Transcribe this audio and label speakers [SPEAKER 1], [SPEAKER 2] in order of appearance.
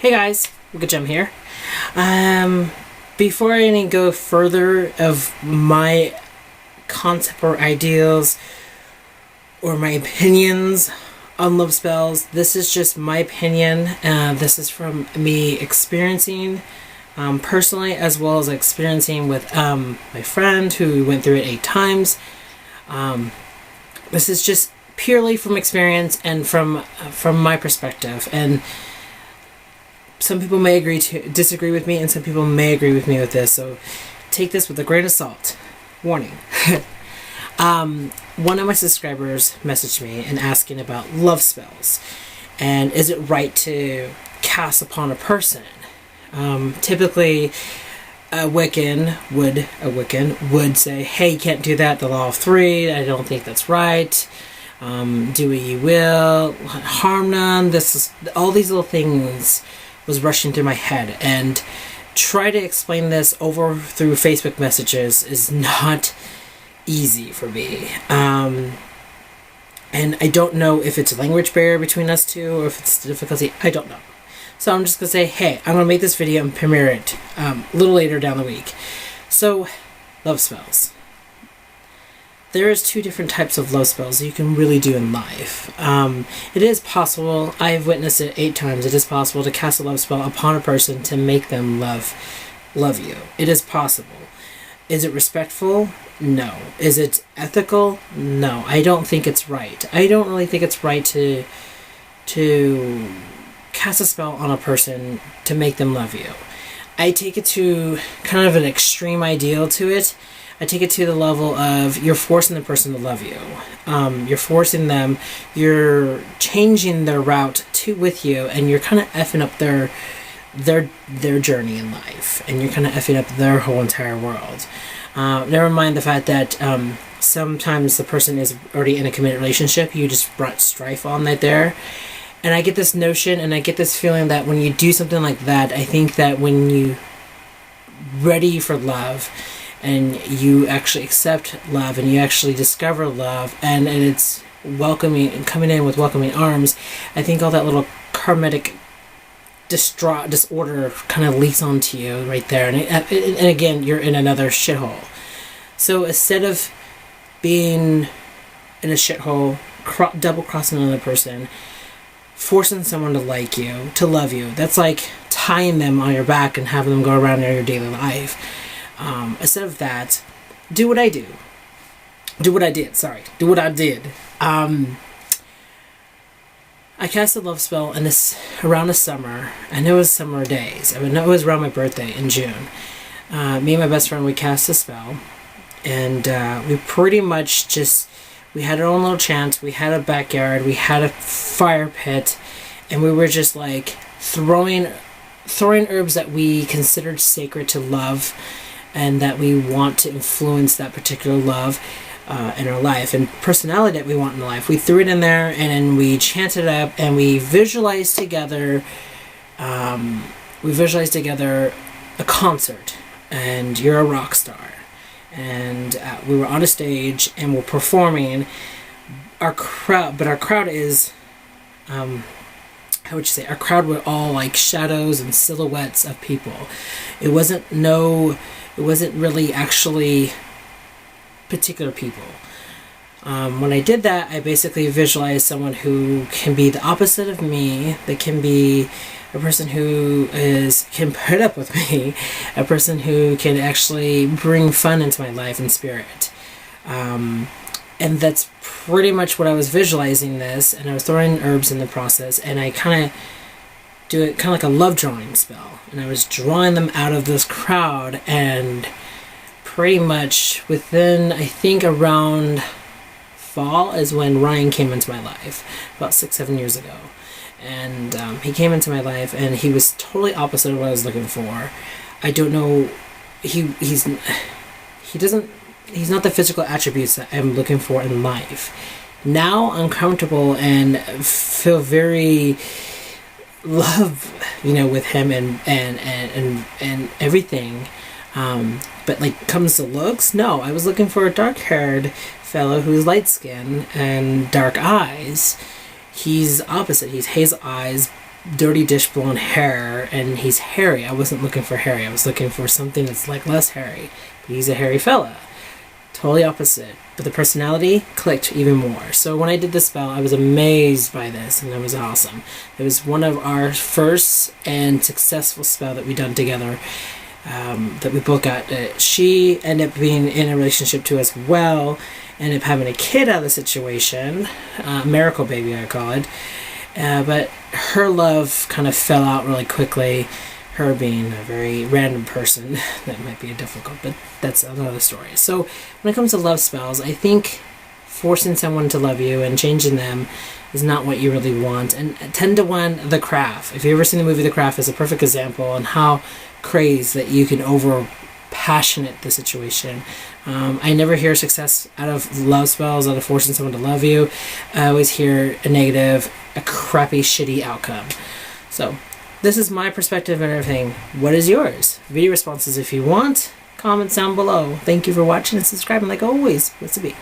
[SPEAKER 1] Hey guys, Wiccagem here. Before I even go further of my concept or ideals or my opinions on love spells, this is just my opinion. This is from me experiencing personally, as well as experiencing with my friend who went through it 8 times. This is just purely from experience and from my perspective, and some people may disagree with me, and some people may agree with me with this, so take this with a grain of salt. Warning. One of my subscribers messaged me and asking about love spells, and is it right to cast upon a person? Typically, a Wiccan would say, hey, you can't do that, the law of 3, I don't think that's right. Do what you will, harm none, all these little things was rushing through my head, and try to explain this over through Facebook messages is not easy for me. And I don't know if it's a language barrier between us two or if it's difficulty. I don't know. So I'm just going to say, hey, I'm going to make this video and premiere it a little later down the week. So, love spells. There is 2 different types of love spells that you can really do in life. It is possible, I have witnessed it 8 times, it is possible to cast a love spell upon a person to make them love you. It is possible. Is it respectful? No. Is it ethical? No. I don't think it's right. I don't really think it's right to cast a spell on a person to make them love you. I take it to kind of an extreme ideal to it. I take it to the level of you're forcing the person to love you. You're forcing them, you're changing their route with you, and you're kind of effing up their journey in life, and you're kind of effing up their whole entire world. Never mind the fact that sometimes the person is already in a committed relationship, you just brought strife on that there. And I get this notion, and I get this feeling that when you do something like that, I think that when you ready for love, and you actually accept love, and you actually discover love, and it's welcoming and coming in with welcoming arms, I think all that little karmic disorder kind of leaks onto you right there, and again, you're in another shithole. So instead of being in a shithole, double crossing another person, forcing someone to like you, to love you, that's like tying them on your back and having them go around in your daily life. Instead of that, do what I do. Do what I did. I cast a love spell around the summer, and it was summer days. I mean, it was around my birthday in June. Me and my best friend, we cast a spell, and we pretty much we had our own little chant. We had a backyard. We had a fire pit, and we were just like throwing herbs that we considered sacred to love, and that we want to influence that particular love in our life and personality that we want in life. We threw it in there, and then we chanted it up, and we visualized together. A concert, and you're a rock star, and we were on a stage and we're performing. Our crowd is, how would you say? Our crowd were all like shadows and silhouettes of people. It wasn't really actually particular people. When I did that, I basically visualized someone who can be the opposite of me. They can be a person who can put up with me, a person who can actually bring fun into my life and spirit. And that's pretty much what I was visualizing this, and I was throwing herbs in the process, and I kind of do it kind of like a love drawing spell, and I was drawing them out of this crowd, and pretty much within, I think around fall is when Ryan came into my life, about 6-7 years ago. And he came into my life, and he was totally opposite of what I was looking for. I don't know, he's not the physical attributes that I'm looking for in life. Now I'm comfortable and feel very with him and everything. But like comes to looks, no, I was looking for a dark-haired fellow who's light-skinned and dark eyes. He's opposite. He's hazel eyes, dirty dish blonde hair, and he's hairy. I wasn't looking for hairy. I was looking for something that's like less hairy. But he's a hairy fella. Totally opposite. But the personality clicked even more. So when I did the spell, I was amazed by this, and it was awesome. It was one of our first and successful spell that we done together. That we both got. She ended up being in a relationship too as well. Ended up having a kid out of the situation. Miracle baby, I call it. But her love kind of fell out really quickly. Her being a very random person. That might be difficult, but that's another story. So when it comes to love spells, I think forcing someone to love you and changing them is not what you really want. And 10 to 1, The Craft. If you've ever seen the movie The Craft, is a perfect example on how crazed that you can over passionate the situation. I never hear success out of love spells, out of forcing someone to love you. I always hear a negative, a crappy, shitty outcome. So this is my perspective and everything. What is yours? Video responses if you want. Comments down below. Thank you for watching and subscribing like always. What's it be?